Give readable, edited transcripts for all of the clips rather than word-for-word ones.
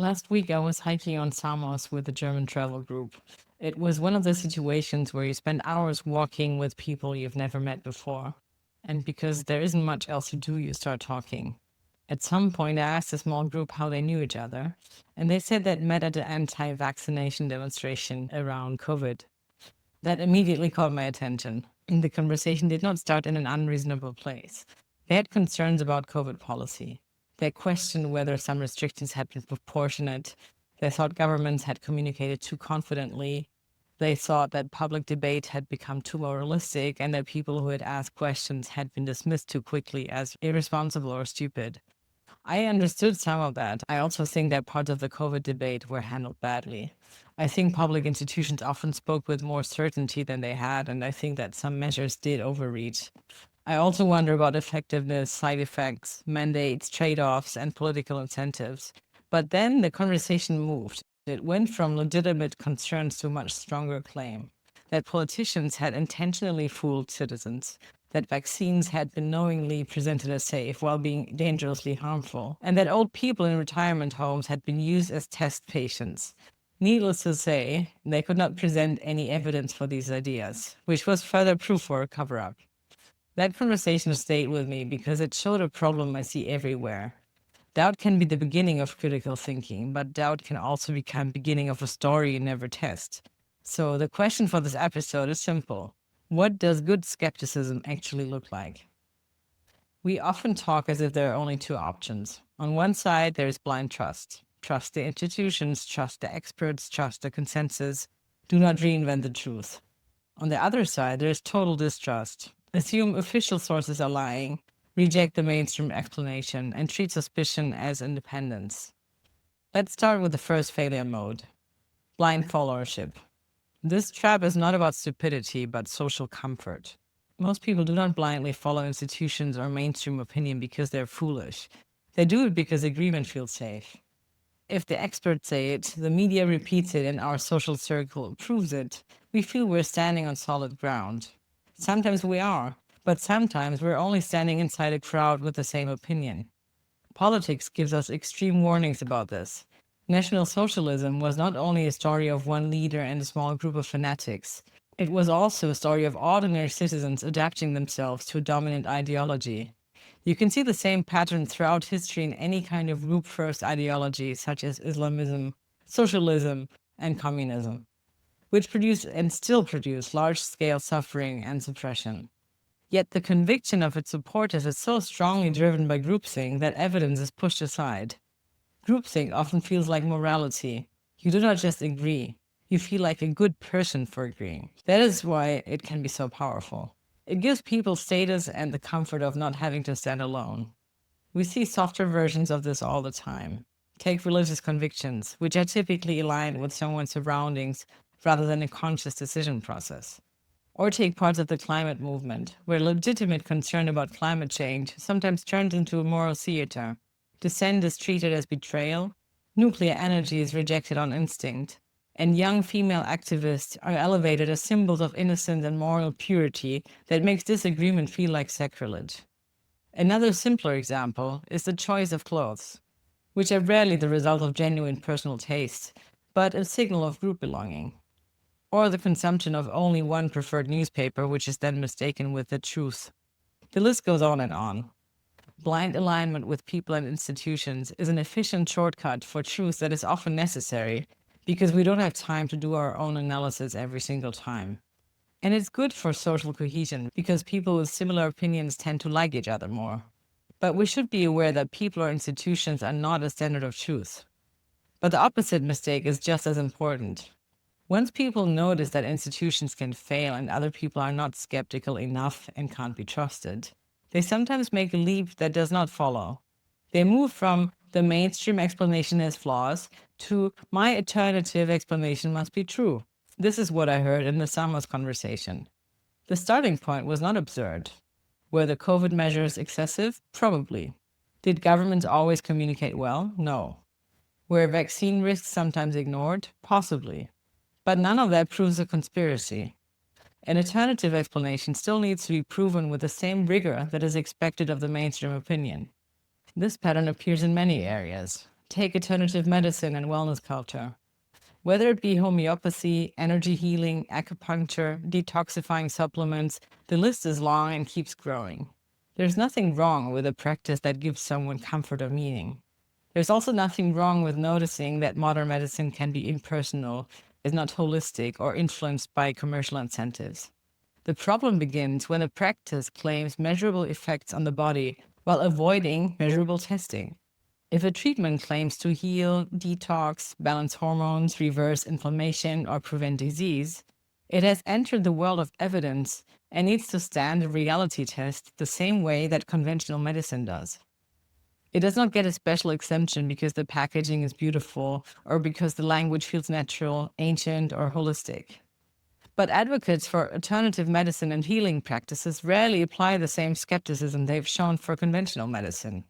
Last week, I was hiking on Samos with a German travel group. It was one of those situations where you spend hours walking with people you've never met before. And because there isn't much else to do, you start talking. At some point, I asked a small group how they knew each other, and they said they'd met at an anti vaccination demonstration around COVID. That immediately caught my attention. The conversation did not start in an unreasonable place. They had concerns about COVID policy. They questioned whether some restrictions had been proportionate. They thought governments had communicated too confidently. They thought that public debate had become too moralistic and that people who had asked questions had been dismissed too quickly as irresponsible or stupid. I understood some of that. I also think that parts of the COVID debate were handled badly. I think public institutions often spoke with more certainty than they had, and I think that some measures did overreach. I also wonder about effectiveness, side effects, mandates, trade offs, and political incentives. But then the conversation moved. It went from legitimate concerns to a much stronger claim that politicians had intentionally fooled citizens, that vaccines had been knowingly presented as safe while being dangerously harmful, and that old people in retirement homes had been used as test patients. Needless to say, they could not present any evidence for these ideas, which was further proof for a cover up. That conversation stayed with me because it showed a problem I see everywhere. Doubt can be the beginning of critical thinking, but doubt can also become beginning of a story you never test. So the question for this episode is simple. What does good skepticism actually look like? We often talk as if there are only two options. On one side, there is blind trust. Trust the institutions, trust the experts, trust the consensus. Do not reinvent the truth. On the other side, there is total distrust. Assume official sources are lying, reject the mainstream explanation, and treat suspicion as independence. Let's start with the first failure mode blind followership. This trap is not about stupidity, but social comfort. Most people do not blindly follow institutions or mainstream opinion because they're foolish. They do it because agreement feels safe. If the experts say it, the media repeats it, and our social circle proves it, we feel we're standing on solid ground. Sometimes we are, but sometimes we're only standing inside a crowd with the same opinion. Politics gives us extreme warnings about this. National Socialism was not only a story of one leader and a small group of fanatics, it was also a story of ordinary citizens adapting themselves to a dominant ideology. You can see the same pattern throughout history in any kind of group first ideology, such as Islamism, socialism, and communism, which produced and still produce large scale suffering and suppression. Yet the conviction of its supporters is so strongly driven by groupthink that evidence is pushed aside. Groupthink often feels like morality. You do not just agree, you feel like a good person for agreeing. That is why it can be so powerful. It gives people status and the comfort of not having to stand alone. We see softer versions of this all the time. Take religious convictions, which are typically aligned with someone's surroundings rather than a conscious decision process. Or take parts of the climate movement, where legitimate concern about climate change sometimes turns into a moral theater. Dissent is treated as betrayal, nuclear energy is rejected on instinct, and young female activists are elevated as symbols of innocence and moral purity that makes disagreement feel like sacrilege. Another simpler example is the choice of clothes, which are rarely the result of genuine personal taste, but a signal of group belonging. Or the consumption of only one preferred newspaper, which is then mistaken with the truth. The list goes on and on. Blind alignment with people and institutions is an efficient shortcut for truth that is often necessary because we don't have time to do our own analysis every single time. And it's good for social cohesion because people with similar opinions tend to like each other more. But we should be aware that people or institutions are not a standard of truth. But the opposite mistake is just as important. Once people notice that institutions can fail and other people are not skeptical enough and can't be trusted, they sometimes make a leap that does not follow. They move from the mainstream explanation has flaws to my alternative explanation must be true. This is what I heard in the Samos conversation. The starting point was not absurd. Were the COVID measures excessive? Probably. Did governments always communicate well? No. Were vaccine risks sometimes ignored? Possibly. But none of that proves a conspiracy. An alternative explanation still needs to be proven with the same rigor that is expected of the mainstream opinion. This pattern appears in many areas. Take alternative medicine and wellness culture. Whether it be homeopathy, energy healing, acupuncture, detoxifying supplements, the list is long and keeps growing. There's nothing wrong with a practice that gives someone comfort or meaning. There's also nothing wrong with noticing that modern medicine can be impersonal, is not holistic, or influenced by commercial incentives. The problem begins when a practice claims measurable effects on the body while avoiding measurable testing. If a treatment claims to heal, detox, balance hormones, reverse inflammation, or prevent disease, it has entered the world of evidence and needs to stand a reality test the same way that conventional medicine does. It does not get a special exemption because the packaging is beautiful or because the language feels natural, ancient, or holistic. But advocates for alternative medicine and healing practices rarely apply the same skepticism they've shown for conventional medicine.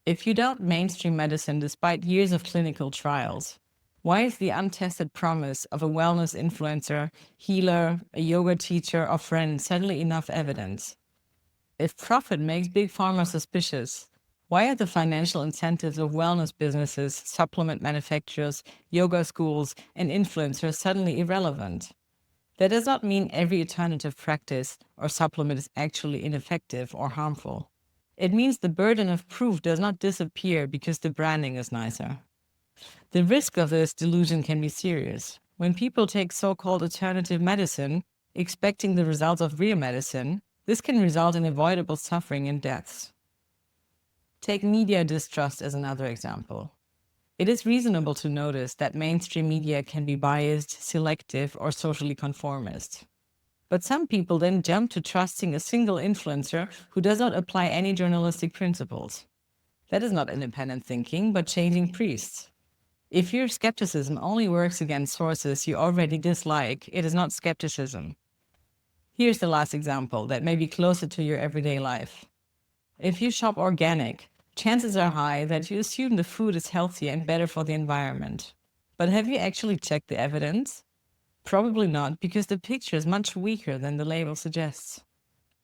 If you doubt mainstream medicine despite years of clinical trials, why is the untested promise of a wellness influencer, healer, a yoga teacher, or friend suddenly enough evidence? If profit makes big pharma suspicious, why are the financial incentives of wellness businesses, supplement manufacturers, yoga schools, and influencers suddenly irrelevant? That does not mean every alternative practice or supplement is actually ineffective or harmful. It means the burden of proof does not disappear because the branding is nicer. The risk of this delusion can be serious. When people take so-called alternative medicine, expecting the results of real medicine, this can result in avoidable suffering and deaths. Take media distrust as another example. It is reasonable to notice that mainstream media can be biased, selective, or socially conformist. But some people then jump to trusting a single influencer who does not apply any journalistic principles. That is not independent thinking, but changing priests. If your skepticism only works against sources you already dislike, it is not skepticism. Here's the last example that may be closer to your everyday life. If you shop organic, chances are high that you assume the food is healthier and better for the environment. But have you actually checked the evidence? Probably not, because the picture is much weaker than the label suggests.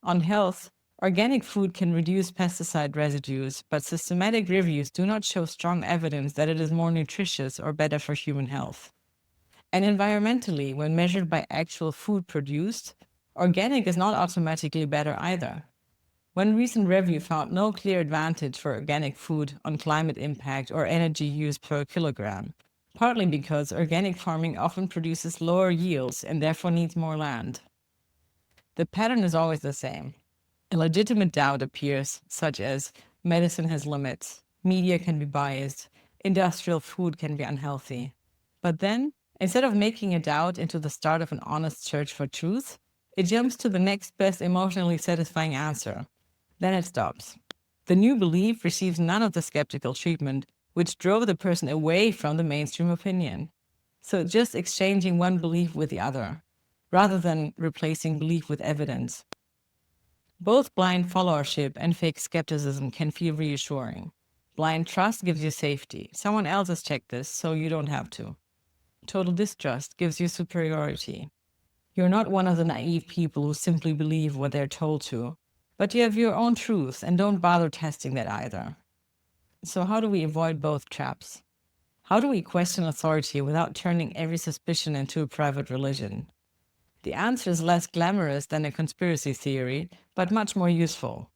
On health, organic food can reduce pesticide residues, but systematic reviews do not show strong evidence that it is more nutritious or better for human health. And environmentally, when measured by actual food produced, organic is not automatically better either. One recent review found no clear advantage for organic food on climate impact or energy use per kilogram, partly because organic farming often produces lower yields and therefore needs more land. The pattern is always the same. A legitimate doubt appears, such as medicine has limits, media can be biased, industrial food can be unhealthy. But then, instead of making a doubt into the start of an honest search for truth, it jumps to the next best emotionally satisfying answer. Then it stops. The new belief receives none of the skeptical treatment, which drove the person away from the mainstream opinion. So just exchanging one belief with the other, rather than replacing belief with evidence. Both blind followership and fake skepticism can feel reassuring. Blind trust gives you safety. Someone else has checked this, so you don't have to. Total distrust gives you superiority. You're not one of the naive people who simply believe what they're told to, but you have your own truth and don't bother testing that either. So how do we avoid both traps? How do we question authority without turning every suspicion into a private religion? The answer is less glamorous than a conspiracy theory, but much more useful.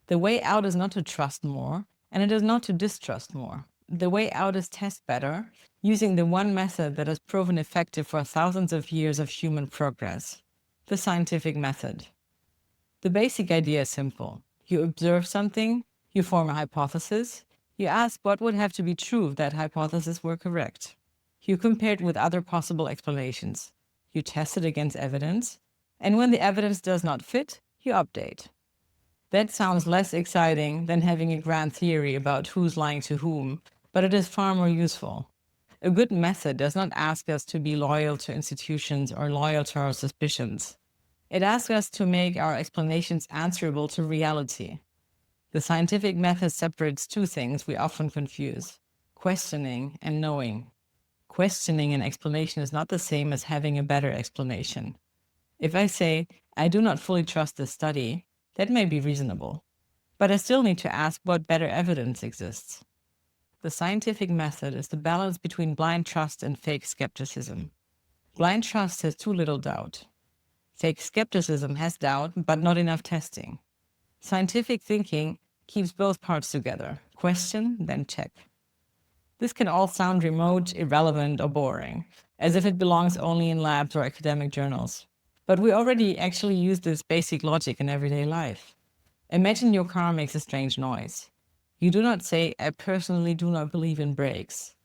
The way out is not to trust more, and it is not to distrust more. The way out is test better, using the one method that has proven effective for thousands of years of human progress, the scientific method. The basic idea is simple. You observe something, you form a hypothesis, you ask what would have to be true if that hypothesis were correct. You compare it with other possible explanations. You test it against evidence, and when the evidence does not fit, you update. That sounds less exciting than having a grand theory about who's lying to whom, but it is far more useful. A good method does not ask us to be loyal to institutions or loyal to our suspicions. It asks us to make our explanations answerable to reality. The scientific method separates two things we often confuse: questioning and knowing. Questioning an explanation is not the same as having a better explanation. If I say, I do not fully trust this study, that may be reasonable. But I still need to ask what better evidence exists. The scientific method is the balance between blind trust and fake skepticism. Blind trust has too little doubt. Fake skepticism has doubt, but not enough testing. Scientific thinking keeps both parts together. Question, then check. This can all sound remote, irrelevant, or boring, as if it belongs only in labs or academic journals. But we already actually use this basic logic in everyday life. Imagine your car makes a strange noise. You do not say, I personally do not believe in brakes.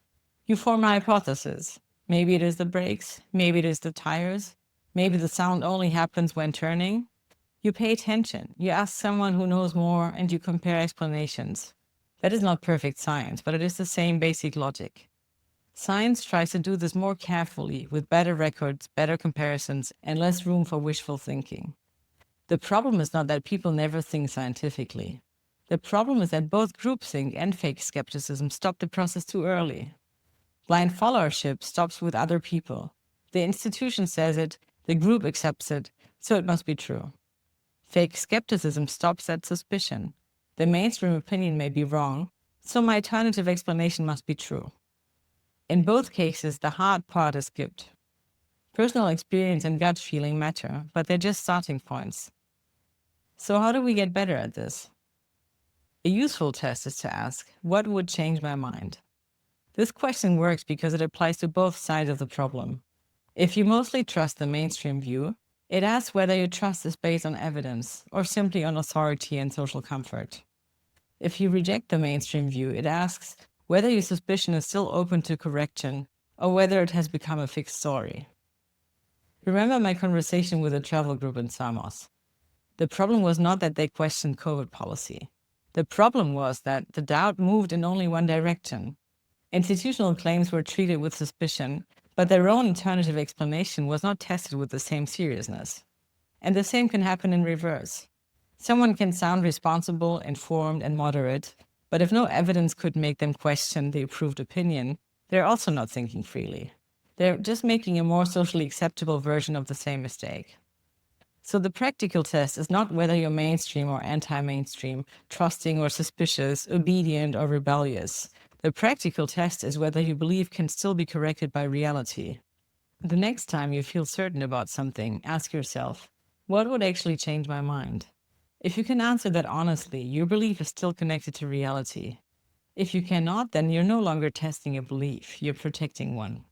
You form a hypothesis. Maybe it is the brakes, maybe it is the tires, maybe the sound only happens when turning. You pay attention, you ask someone who knows more, and you compare explanations. That is not perfect science, but it is the same basic logic. Science tries to do this more carefully, with better records, better comparisons, and less room for wishful thinking. The problem is not that people never think scientifically. The problem is that both groupthink and fake skepticism stop the process too early. Blind followership stops with other people. The institution says it, the group accepts it, so it must be true. Fake skepticism stops at suspicion. The mainstream opinion may be wrong, so my alternative explanation must be true. In both cases, the hard part is skipped. Personal experience and gut feeling matter, but they're just starting points. So how do we get better at this? A useful test is to ask, what would change my mind? This question works because it applies to both sides of the problem. If you mostly trust the mainstream view, it asks whether your trust is based on evidence or simply on authority and social comfort. If you reject the mainstream view, it asks whether your suspicion is still open to correction or whether it has become a fixed story. Remember my conversation with a travel group in Samos. The problem was not that they questioned COVID policy. The problem was that the doubt moved in only one direction. Institutional claims were treated with suspicion, but their own alternative explanation was not tested with the same seriousness. And the same can happen in reverse. Someone can sound responsible, informed, and moderate, but if no evidence could make them question the approved opinion, they're also not thinking freely. They're just making a more socially acceptable version of the same mistake. So the practical test is not whether you're mainstream or anti-mainstream, trusting or suspicious, obedient or rebellious. The practical test is whether you believe can still be corrected by reality. The next time you feel certain about something, ask yourself, what would actually change my mind? If you can answer that honestly, your belief is still connected to reality. If you cannot, then you're no longer testing a belief, you're protecting one.